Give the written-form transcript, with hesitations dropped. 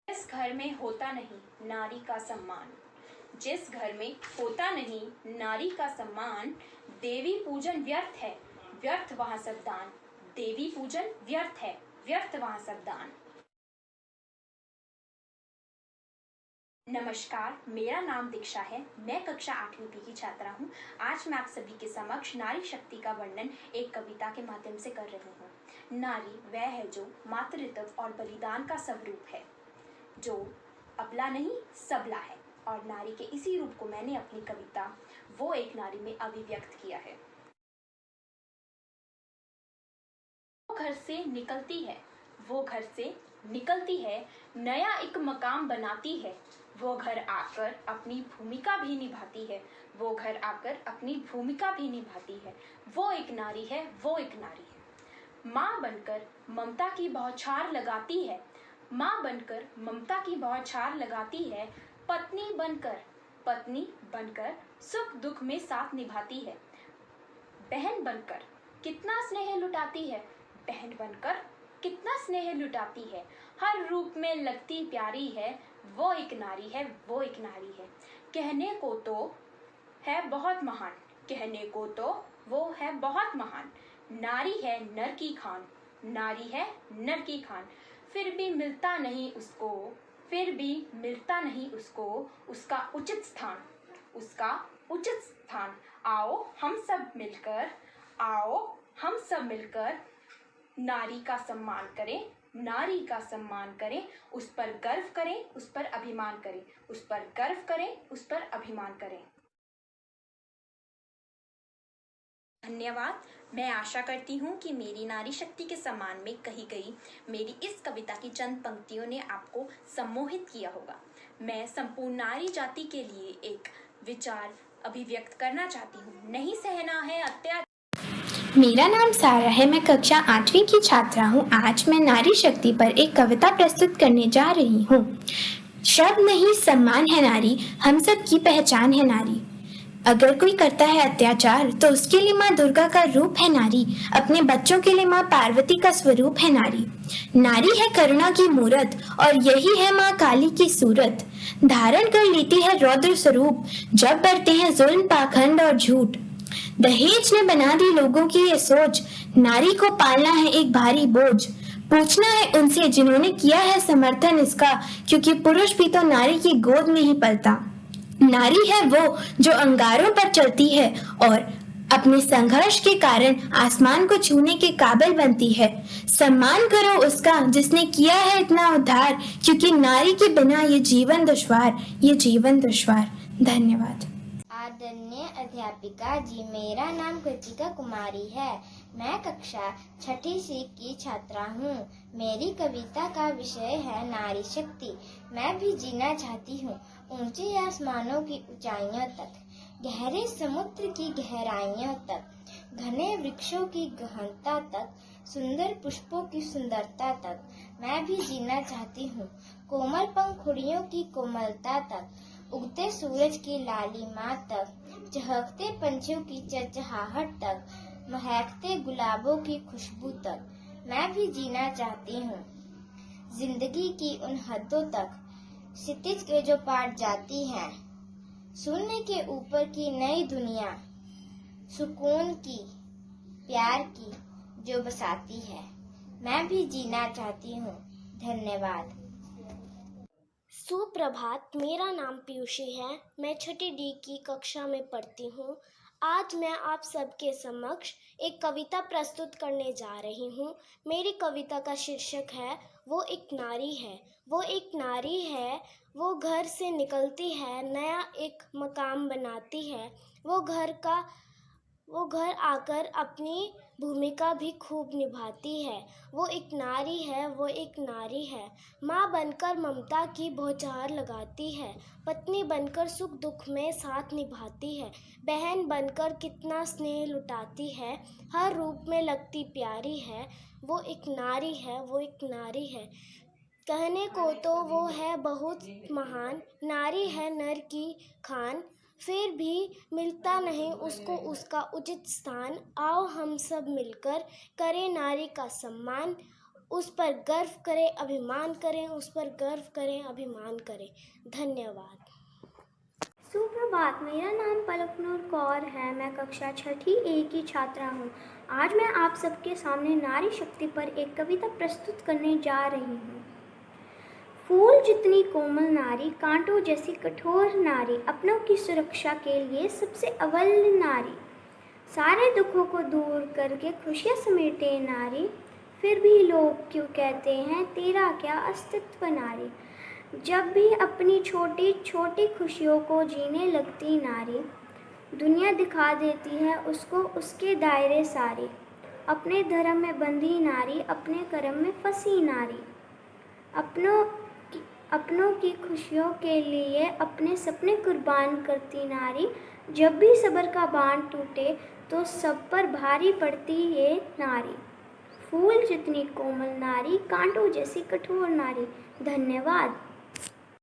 जिस घर में होता नहीं नारी का सम्मान, जिस घर में होता नहीं नारी का सम्मान, देवी पूजन व्यर्थ है, व्यर्थ वहां सब दान। देवी पूजन व्यर्थ है, व्यर्थ वहां सब दान। नमस्कार, मेरा नाम दीक्षा है। मैं कक्षा 8वीं पी की छात्रा हूँ। आज मैं आप सभी के समक्ष नारी शक्ति का वर्णन एक कविता के माध्यम से कर रही हूँ। नारी वह है जो मातृत्व और बलिदान का स्वरूप है, जो अबला नहीं सबला है। और नारी के इसी रूप को मैंने अपनी कविता वो एक नारी में अभिव्यक्त किया है। वो घर से निकलती है, वो घर से निकलती है, नया एक मकाम बनाती है। वो घर आकर अपनी भूमिका भी निभाती है, वो घर आकर अपनी भूमिका भी निभाती है। वो एक नारी है, वो एक नारी है। माँ बनकर ममता की बौछार लगाती है, माँ बनकर ममता की बौछार लगाती है। पत्नी बनकर सुख दुख में साथ निभाती है। बहन बनकर कितना स्नेह लुटाती है, बहन बनकर कितना स्नेह लुटाती है। हर रूप में लगती प्यारी है, वो एक नारी है, वो एक नारी है। कहने को तो है बहुत महान, कहने को तो वो है बहुत महान। नारी है नर की खान, नारी है नर की खान। फिर भी मिलता नहीं उसको, फिर भी मिलता नहीं उसको उसका उचित स्थान, उसका उचित स्थान। आओ हम सब मिलकर, आओ हम सब मिलकर नारी का सम्मान करें, नारी का सम्मान करें, उस पर गर्व करें, उस पर अभिमान करें, उस पर गर्व करें, उस पर अभिमान करें। धन्यवाद। मैं आशा करती हूँ कि मेरी नारी शक्ति के सम्मान में कही गई मेरी इस कविता की चंद पंक्तियों ने आपको सम्मोहित किया होगा। मैं संपूर्ण नारी जाति के लिए एक विचार अभिव्यक्त करना चाहती हूँ। नहीं सहना है अत्याचार। मेरा नाम सारा है। मैं कक्षा 8वीं की छात्रा हूँ। आज मैं नारी शक्ति पर एक कविता प्रस्तुत करने जा रही हूँ। शब्द नहीं सम्मान है नारी, हम सब की पहचान है नारी। अगर कोई करता है अत्याचार तो उसके लिए माँ दुर्गा का रूप है नारी, अपने बच्चों के लिए माँ पार्वती का स्वरूप है नारी। नारी है करुणा की मूरत और यही है माँ काली की सूरत। धारण कर लेती है रौद्र स्वरूप जब बढ़ते हैं जुल्म पाखंड और झूठ। दहेज ने बना दी लोगों की ये सोच, नारी को पालना है एक भारी बोझ। पूछना है उनसे जिन्होंने किया है समर्थन इसका, क्योंकि पुरुष भी तो नारी की गोद में ही पलता। नारी है वो जो अंगारों पर चलती है और अपने संघर्ष के कारण आसमान को छूने के काबिल बनती है। सम्मान करो उसका जिसने किया है इतना उद्धार, क्योंकि नारी के बिना ये जीवन दुश्वार, ये जीवन दुश्वार। धन्यवाद। आदरणीय अध्यापिका जी, मेरा नाम कृतिका कुमारी है। मैं कक्षा 6ठी सी की छात्रा हूँ। मेरी कविता का विषय है नारी शक्ति। मैं भी जीना चाहती हूँ ऊंचे आसमानों की ऊंचाइयों तक, गहरे समुद्र की गहराइयों तक, घने वृक्षों की गहनता तक, सुंदर पुष्पों की सुंदरता तक। मैं भी जीना चाहती हूँ कोमल पंखुड़ियों की कोमलता तक, उगते सूरज की लालिमा तक, चहकते पंछियों की चहचहाहट तक, महकते गुलाबों की खुशबू तक। मैं भी जीना चाहती हूँ जिंदगी की उन हदों तक, क्षितिज के जो पार जाती हैं, शून्य के ऊपर की नई दुनिया, सुकून की प्यार की जो बसाती है। मैं भी जीना चाहती हूँ। धन्यवाद। सुप्रभात। मेरा नाम पीयूषी है। मैं 6ठी डी की कक्षा में पढ़ती हूँ। आज मैं आप सबके समक्ष एक कविता प्रस्तुत करने जा रही हूँ। मेरी कविता का शीर्षक है वो एक नारी है। वो एक नारी है, वो घर से निकलती है, नया एक मकाम बनाती है। वो घर आकर अपनी भूमिका भी खूब निभाती है। वो एक नारी है, वो एक नारी है। माँ बनकर ममता की बौछार लगाती है, पत्नी बनकर सुख दुख में साथ निभाती है, बहन बनकर कितना स्नेह लुटाती है, हर रूप में लगती प्यारी है। वो एक नारी है, वो एक नारी है। कहने को तो वो है बहुत महान, नारी है नर की खान। फिर भी मिलता नहीं उसको उसका उचित स्थान। आओ हम सब मिलकर करें नारी का सम्मान, उस पर गर्व करें, अभिमान करें, उस पर गर्व करें, अभिमान करें। धन्यवाद। सुप्रभात, मेरा नाम पलकनूर कौर है। मैं कक्षा 6ठी ए की छात्रा हूँ। आज मैं आप सबके सामने नारी शक्ति पर एक कविता प्रस्तुत करने जा रही हूँ। फूल जितनी कोमल नारी, कांटों जैसी कठोर नारी, अपनों की सुरक्षा के लिए सबसे अव्वल नारी, सारे दुखों को दूर करके खुशियाँ समेटे नारी, फिर भी लोग क्यों कहते हैं तेरा क्या अस्तित्व नारी। जब भी अपनी छोटी छोटी खुशियों को जीने लगती नारी, दुनिया दिखा देती है उसको उसके दायरे सारे। अपने धर्म में बंधी नारी, अपने कर्म में फंसी नारी, अपनों की खुशियों के लिए अपने सपने कुर्बान करती नारी। जब भी सब्र का बांध टूटे तो सब पर भारी पड़ती ये नारी। फूल जितनी कोमल नारी, कांटों जैसी कठोर नारी। धन्यवाद।